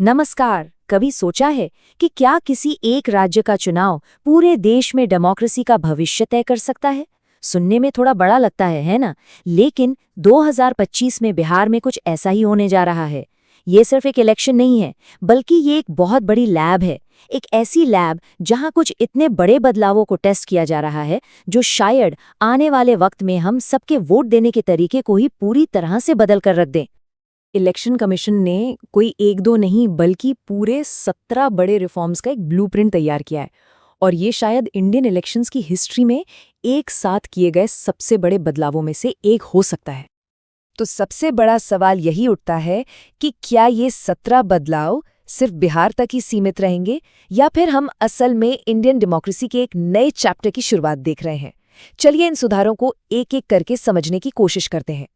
नमस्कार। कभी सोचा है कि क्या किसी एक राज्य का चुनाव पूरे देश में डेमोक्रेसी का भविष्य तय कर सकता है? सुनने में थोड़ा बड़ा लगता है ना? लेकिन 2025 में बिहार में कुछ ऐसा ही होने जा रहा है। ये सिर्फ एक इलेक्शन नहीं है, बल्कि ये एक बहुत बड़ी लैब है। एक ऐसी लैब जहां कुछ इतने बड़े बदलावों को टेस्ट किया जा रहा है, जो शायद आने वाले वक्त में हम सबके वोट देने के तरीके को ही पूरी तरह से बदल कर रख दें। इलेक्शन कमीशन ने कोई एक दो नहीं बल्कि पूरे 17 बड़े रिफॉर्म्स का एक ब्लूप्रिंट तैयार किया है। और ये शायद इंडियन इलेक्शंस की हिस्ट्री में एक साथ किए गए सबसे बड़े बदलावों में से एक हो सकता है। तो सबसे बड़ा सवाल यही उठता है कि क्या ये 17 बदलाव सिर्फ बिहार तक ही सीमित रहेंगे, या फिर हम असल में इंडियन डेमोक्रेसी के एक नए चैप्टर की शुरुआत देख रहे हैं। चलिए इन सुधारों को एक एक करके समझने की कोशिश करते हैं।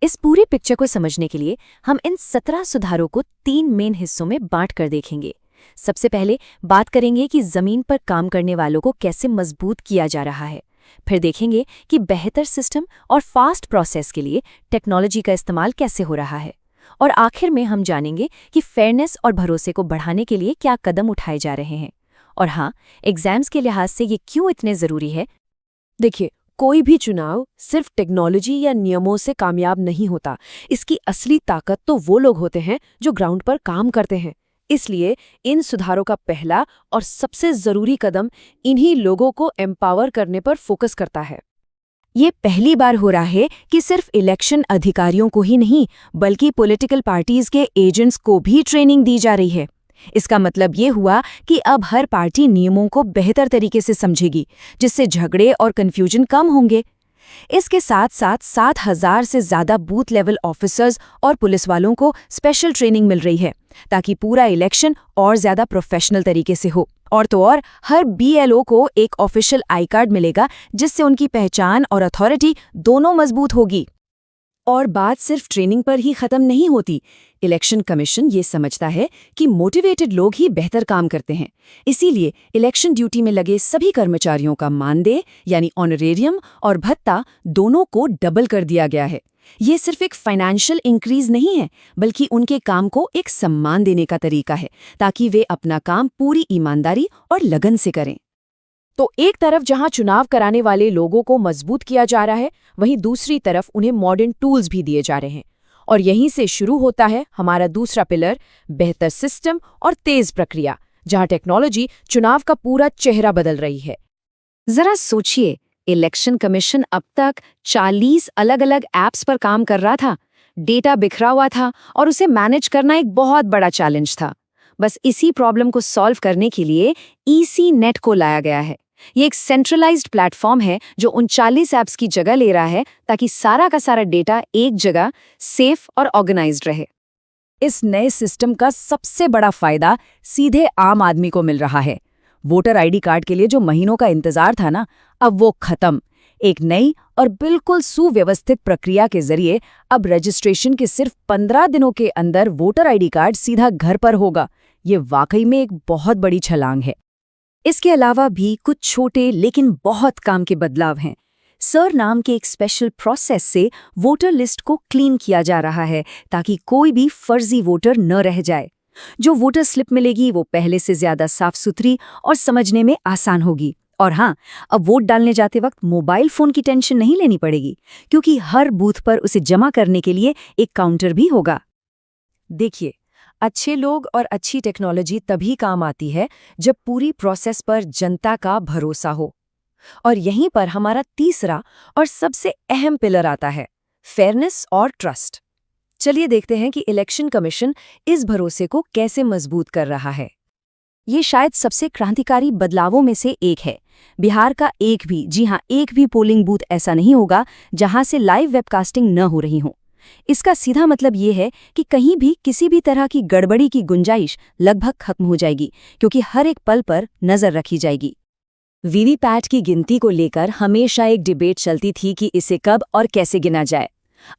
इस पूरी पिक्चर को समझने के लिए हम इन 17 सुधारों को 3 मेन हिस्सों में बांट कर देखेंगे। सबसे पहले बात करेंगे कि जमीन पर काम करने वालों को कैसे मजबूत किया जा रहा है। फिर देखेंगे कि बेहतर सिस्टम और फास्ट प्रोसेस के लिए टेक्नोलॉजी का इस्तेमाल कैसे हो रहा है। और आखिर में हम जानेंगे कि फेयरनेस और भरोसे को बढ़ाने के लिए क्या कदम उठाए जा रहे हैं। और हाँ, एग्जाम्स के लिहाज से ये क्यों इतने ज़रूरी है। देखिए, कोई भी चुनाव सिर्फ टेक्नोलॉजी या नियमों से कामयाब नहीं होता। इसकी असली ताकत तो वो लोग होते हैं जो ग्राउंड पर काम करते हैं। इसलिए इन सुधारों का पहला और सबसे जरूरी कदम इन्हीं लोगों को एम्पावर करने पर फोकस करता है। ये पहली बार हो रहा है कि सिर्फ इलेक्शन अधिकारियों को ही नहीं, बल्कि पॉलिटिकल पार्टीज के एजेंट्स को भी ट्रेनिंग दी जा रही है। इसका मतलब ये हुआ कि अब हर पार्टी नियमों को बेहतर तरीके से समझेगी, जिससे झगड़े और कंफ्यूजन कम होंगे। इसके साथ साथ 7,000 से ज्यादा बूथ लेवल ऑफिसर्स और पुलिस वालों को स्पेशल ट्रेनिंग मिल रही है, ताकि पूरा इलेक्शन और ज्यादा प्रोफेशनल तरीके से हो। और तो और हर बीएलओ को एक ऑफिशियल आई कार्ड मिलेगा, जिससे उनकी पहचान और अथॉरिटी दोनों मजबूत होगी। और बात सिर्फ ट्रेनिंग पर ही खत्म नहीं होती। इलेक्शन कमीशन ये समझता है कि मोटिवेटेड लोग ही बेहतर काम करते हैं। इसीलिए इलेक्शन ड्यूटी में लगे सभी कर्मचारियों का मानदेय यानी ऑनरेरियम और भत्ता दोनों को डबल कर दिया गया है। ये सिर्फ एक फाइनेंशियल इंक्रीज नहीं है, बल्कि उनके काम को एक सम्मान देने का तरीका है, ताकि वे अपना काम पूरी ईमानदारी और लगन से करें। तो एक तरफ जहां चुनाव कराने वाले लोगों को मजबूत किया जा रहा है, वहीं दूसरी तरफ उन्हें मॉडर्न टूल्स भी दिए जा रहे हैं। और यहीं से शुरू होता है हमारा दूसरा पिलर, बेहतर सिस्टम और तेज प्रक्रिया, जहां टेक्नोलॉजी चुनाव का पूरा चेहरा बदल रही है। जरा सोचिए, इलेक्शन कमीशन अब तक 40 अलग-अलग ऐप्स पर काम कर रहा था। डेटा बिखरा हुआ था और उसे मैनेज करना एक बहुत बड़ा चैलेंज था। बस इसी प्रॉब्लम को सॉल्व करने के लिए ईसी नेट को लाया गया है। ये एक सेंट्रलाइज्ड प्लेटफॉर्म है जो 39 ऐप्स की जगह ले रहा है, ताकि सारा का सारा डेटा एक जगह सेफ और ऑर्गेनाइज्ड रहे। इस नए सिस्टम का सबसे बड़ा फायदा सीधे आम आदमी को मिल रहा है। वोटर आईडी कार्ड के लिए जो महीनों का इंतजार था ना, अब वो खत्म। एक नई और बिल्कुल सुव्यवस्थित प्रक्रिया के जरिए अब रजिस्ट्रेशन के सिर्फ 15 दिनों के अंदर वोटर आईडी कार्ड सीधा घर पर होगा। ये वाकई में एक बहुत बड़ी छलांग है। इसके अलावा भी कुछ छोटे लेकिन बहुत काम के बदलाव हैं। सर नाम के एक स्पेशल प्रोसेस से वोटर लिस्ट को क्लीन किया जा रहा है, ताकि कोई भी फर्जी वोटर न रह जाए। जो वोटर स्लिप मिलेगी वो पहले से ज्यादा साफ सुथरी और समझने में आसान होगी। और हाँ, अब वोट डालने जाते वक्त मोबाइल फोन की टेंशन नहीं लेनी पड़ेगी, क्योंकि हर बूथ पर उसे जमा करने के लिए एक काउंटर भी होगा। देखिए, अच्छे लोग और अच्छी टेक्नोलॉजी तभी काम आती है जब पूरी प्रोसेस पर जनता का भरोसा हो। और यहीं पर हमारा तीसरा और सबसे अहम पिलर आता है, फेयरनेस और ट्रस्ट। चलिए देखते हैं कि इलेक्शन कमीशन इस भरोसे को कैसे मजबूत कर रहा है। ये शायद सबसे क्रांतिकारी बदलावों में से एक है। बिहार का एक भी, जी हाँ, एक भी पोलिंग बूथ ऐसा नहीं होगा जहां से लाइव वेबकास्टिंग न हो रही हो। इसका सीधा मतलब ये है कि कहीं भी किसी भी तरह की गड़बड़ी की गुंजाइश लगभग खत्म हो जाएगी, क्योंकि हर एक पल पर नजर रखी जाएगी। वीवीपैट की गिनती को लेकर हमेशा एक डिबेट चलती थी कि इसे कब और कैसे गिना जाए।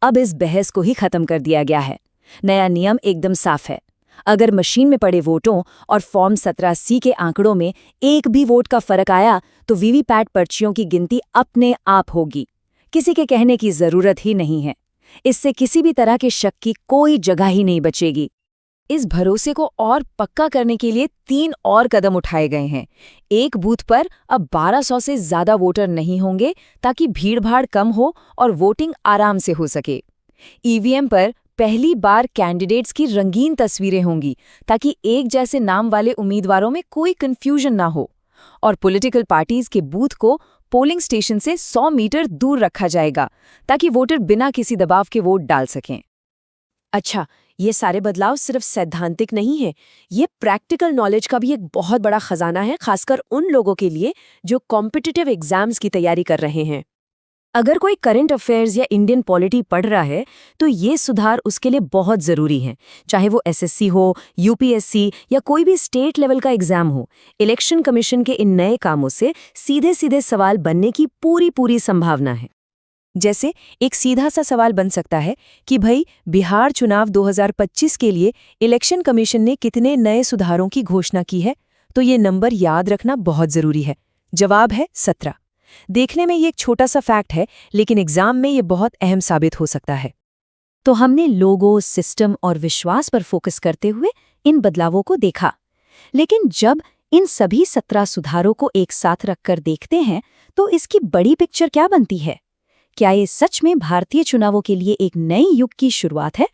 अब इस बहस को ही खत्म कर दिया गया है। नया नियम एकदम साफ है। अगर मशीन में पड़े वोटों और फॉर्म 17C के आंकड़ों में एक भी वोट का फर्क आया, तो वीवीपैट पर्चियों की गिनती अपने आप होगी। किसी के कहने की जरूरत ही नहीं है। इससे किसी भी तरह के शक की कोई जगह ही नहीं बचेगी। इस भरोसे को और पक्का करने के लिए 3 और कदम उठाए गए हैं। एक बूथ पर अब 1200 से ज्यादा वोटर नहीं होंगे ताकि भीड़भाड़ कम हो और वोटिंग आराम से हो सके। ईवीएम पर पहली बार कैंडिडेट्स की रंगीन तस्वीरें होंगी ताकि एक जैसे नाम वाले उम्मीदवारों में कोई कंफ्यूजन ना हो। और पॉलिटिकल पार्टीज के बूथ को पोलिंग स्टेशन से 100 मीटर दूर रखा जाएगा ताकि वोटर बिना किसी दबाव के वोट डाल सकें। अच्छा, ये सारे बदलाव सिर्फ सैद्धांतिक नहीं है, ये प्रैक्टिकल नॉलेज का भी एक बहुत बड़ा खजाना है, खासकर उन लोगों के लिए जो कॉम्पिटिटिव एग्जाम्स की तैयारी कर रहे हैं। अगर कोई करंट अफेयर्स या इंडियन पॉलिटी पढ़ रहा है तो ये सुधार उसके लिए बहुत ज़रूरी है, चाहे वो एसएससी हो, यूपीएससी या कोई भी स्टेट लेवल का एग्जाम हो। इलेक्शन कमीशन के इन नए कामों से सीधे सीधे सवाल बनने की पूरी संभावना है। जैसे एक सीधा सा सवाल बन सकता है कि भाई बिहार चुनाव 2025 के लिए इलेक्शन कमीशन ने कितने नए सुधारों की घोषणा की है, तो ये नंबर याद रखना बहुत ज़रूरी है। जवाब है 17। देखने में ये एक छोटा सा फैक्ट है, लेकिन एग्जाम में ये बहुत अहम साबित हो सकता है। तो हमने लोगो, सिस्टम और विश्वास पर फोकस करते हुए इन बदलावों को देखा, लेकिन जब इन सभी 17 सुधारों को एक साथ रखकर देखते हैं तो इसकी बड़ी पिक्चर क्या बनती है? क्या ये सच में भारतीय चुनावों के लिए एक नई युग की शुरुआत है?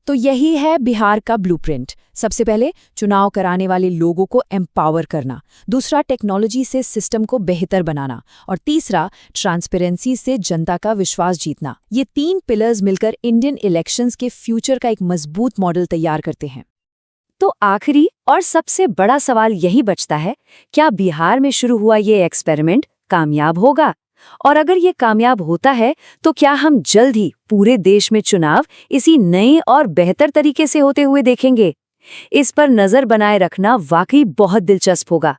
तो यही है बिहार का ब्लूप्रिंट। सबसे पहले चुनाव कराने वाले लोगों को एम्पावर करना, दूसरा टेक्नोलॉजी से सिस्टम को बेहतर बनाना और तीसरा ट्रांसपेरेंसी से जनता का विश्वास जीतना। ये 3 पिलर्स मिलकर इंडियन इलेक्शंस के फ्यूचर का एक मजबूत मॉडल तैयार करते हैं। तो आखिरी और सबसे बड़ा सवाल यही बचता है, क्या बिहार में शुरू हुआ ये एक्सपेरिमेंट कामयाब होगा? और अगर ये कामयाब होता है तो क्या हम जल्द ही पूरे देश में चुनाव इसी नए और बेहतर तरीके से होते हुए देखेंगे? इस पर नजर बनाए रखना वाकई बहुत दिलचस्प होगा।